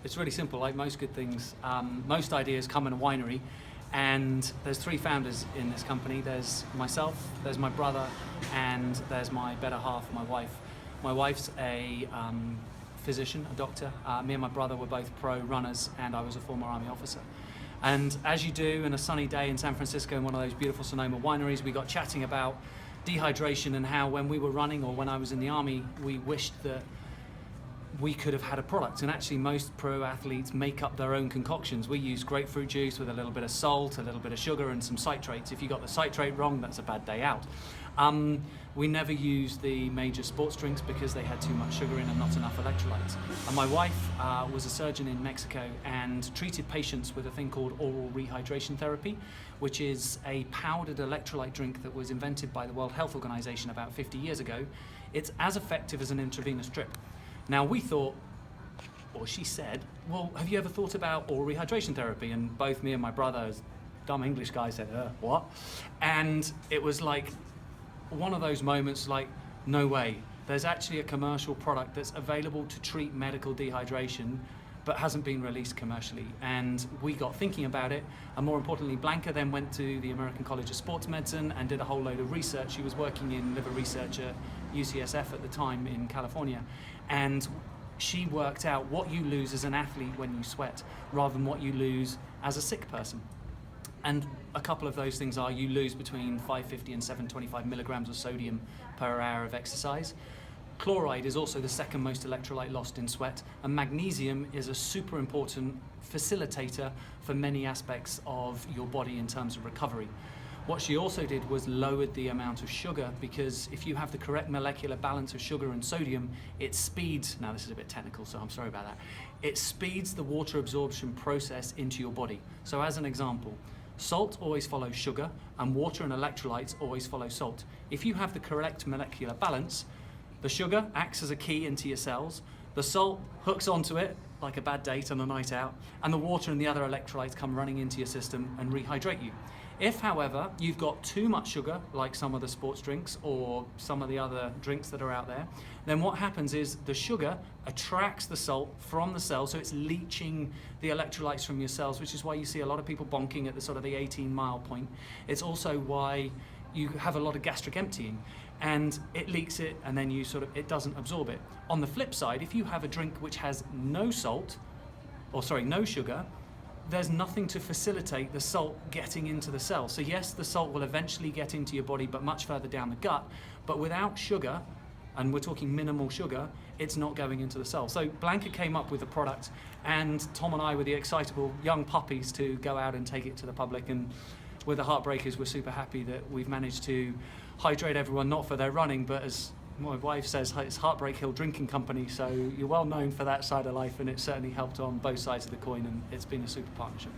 It's really simple, like most good things. Most ideas come in a winery, and there's three founders in this company. There's myself, there's my brother, and there's my better half, my wife. My wife's a physician, a doctor. Me and my brother were both pro runners, and I was a former Army officer. And as you do in a sunny day in San Francisco in one of those beautiful Sonoma wineries, we got chatting about dehydration and how when we were running or when I was in the Army, we wished that we could have had a product. And actually most pro athletes make up their own concoctions. We use grapefruit juice with a little bit of salt, a little bit of sugar and some citrates. If you got the citrate wrong, that's a bad day out. We never used the major sports drinks because they had too much sugar in and not enough electrolytes. And my wife was a surgeon in Mexico and treated patients with a thing called oral rehydration therapy, which is a powdered electrolyte drink that was invented by the World Health Organization about 50 years ago. It's as effective as an intravenous drip. Now we thought, or she said, well, have you ever thought about oral rehydration therapy? And both me and my brother, as dumb English guy, said, what? And it was like one of those moments like, no way. There's actually a commercial product that's available to treat medical dehydration, but hasn't been released commercially. And we got thinking about it, and more importantly, Blanca then went to the American College of Sports Medicine and did a whole load of research. She was working in liver research at UCSF at the time in California, and she worked out what you lose as an athlete when you sweat rather than what you lose as a sick person. And a couple of those things are you lose between 550 and 725 milligrams of sodium per hour of exercise. Chloride is also the second most electrolyte lost in sweat, and magnesium is a super important facilitator for many aspects of your body in terms of recovery. What she also did was lowered the amount of sugar, because if you have the correct molecular balance of sugar and sodium, it speeds, now this is a bit technical so I'm sorry about that, it speeds the water absorption process into your body. So as an example, salt always follows sugar and water and electrolytes always follow salt. If you have the correct molecular balance, the sugar acts as a key into your cells, the salt hooks onto it like a bad date on a night out, and the water and the other electrolytes come running into your system and rehydrate you. If, however, you've got too much sugar, like some of the sports drinks or some of the other drinks that are out there, then what happens is the sugar attracts the salt from the cell, so it's leaching the electrolytes from your cells, which is why you see a lot of people bonking at the sort of the 18-mile point. It's also why you have a lot of gastric emptying, and it leaks it, and then it doesn't absorb it. On the flip side, if you have a drink which has no sugar, there's nothing to facilitate the salt getting into the cell. So yes, the salt will eventually get into your body, but much further down the gut. But without sugar, and we're talking minimal sugar, it's not going into the cell. So Blanca came up with a product, and Tom and I were the excitable young puppies to go out and take it to the public. And with the Heartbreakers, we're super happy that we've managed to hydrate everyone, not for their running, but as my wife says, it's Heartbreak Hill Drinking Company, so you're well known for that side of life, and it's certainly helped on both sides of the coin, and it's been a super partnership.